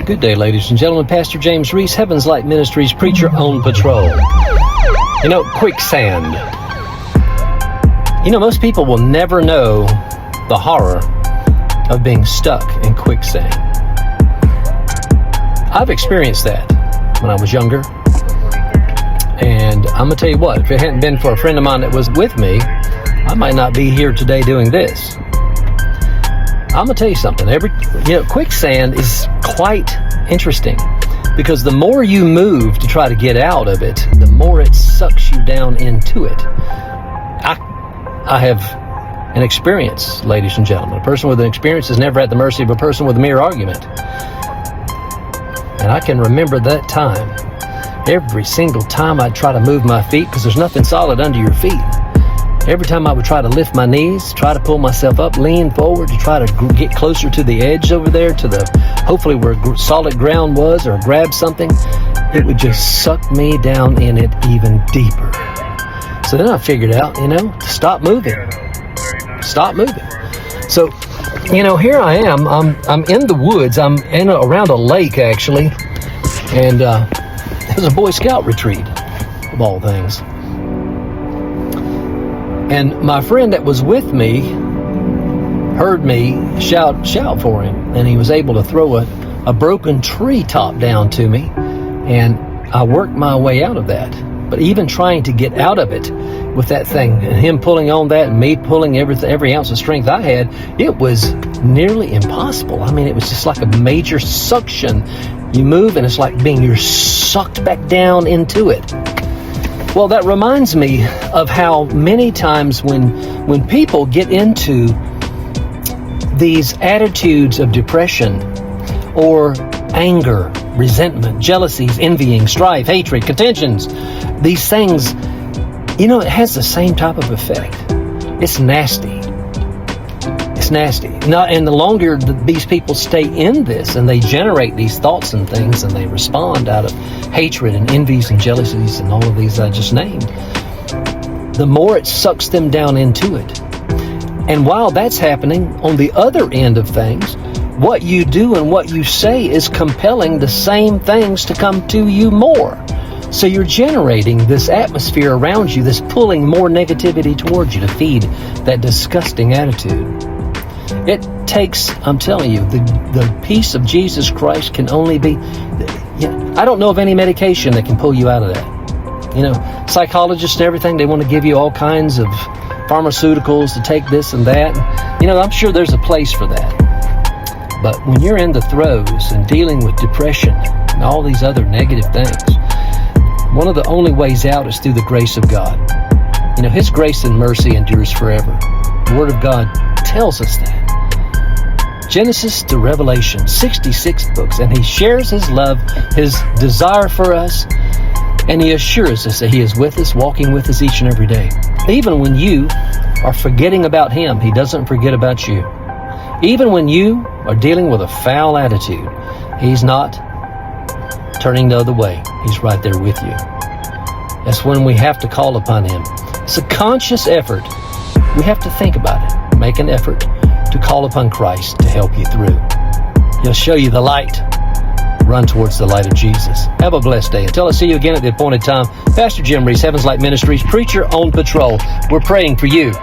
Good day, ladies and gentlemen. Pastor James Reese, Heaven's Light Ministries, preacher on patrol. You know, quicksand. You know, most people will never know the horror of being stuck in quicksand. I've experienced that when I was younger. And I'm going to tell you what, if it hadn't been for a friend of mine that was with me, I might not be here today doing this. I'm going to tell you something. Quicksand is quite interesting because the more you move to try to get out of it, the more it sucks you down into it. I have an experience, ladies and gentlemen. A person with an experience is never at the mercy of a person with a mere argument. And I can remember that time. Every single time I'd try to move my feet, because there's nothing solid under your feet. Every time I would try to lift my knees, try to pull myself up, lean forward to try to get closer to the edge over there, to the hopefully where solid ground was, or grab something, it would just suck me down in it even deeper. So then I figured out, to stop moving. Stop moving. So, here I am. I'm in the woods. I'm around a lake, actually. And it was a Boy Scout retreat, of all things. And my friend that was with me heard me shout for him. And he was able to throw a broken tree top down to me. And I worked my way out of that. But even trying to get out of it with that thing, and him pulling on that and me pulling every ounce of strength I had, it was nearly impossible. I mean, it was just like a major suction. You move and it's like you're sucked back down into it. Well, that reminds me of how many times when people get into these attitudes of depression or anger, resentment, jealousies, envying, strife, hatred, contentions, these things, it has the same type of effect. It's nasty. It's nasty. And the longer these people stay in this and they generate these thoughts and things and they respond out of hatred and envies and jealousies and all of these I just named, the more it sucks them down into it. And while that's happening, on the other end of things, what you do and what you say is compelling the same things to come to you more. So you're generating this atmosphere around you that's pulling more negativity towards you to feed that disgusting attitude. It takes, I'm telling you, the peace of Jesus Christ can only be, I don't know of any medication that can pull you out of that. Psychologists and everything, they want to give you all kinds of pharmaceuticals to take this and that. I'm sure there's a place for that. But when you're in the throes and dealing with depression and all these other negative things, one of the only ways out is through the grace of God. His grace and mercy endures forever. The Word of God tells us that. Genesis to Revelation, 66 books, and He shares His love, His desire for us, and He assures us that He is with us, walking with us each and every day. Even when you are forgetting about Him, He doesn't forget about you. Even when you are dealing with a foul attitude, He's not turning the other way. He's right there with you. That's when we have to call upon Him. It's a conscious effort. We have to think about it. Make an effort to call upon Christ to help you through. He'll show you the light. Run towards the light of Jesus. Have a blessed day. Until I see you again at the appointed time, Pastor Jim Reese, Heaven's Light Ministries, preacher on patrol. We're praying for you.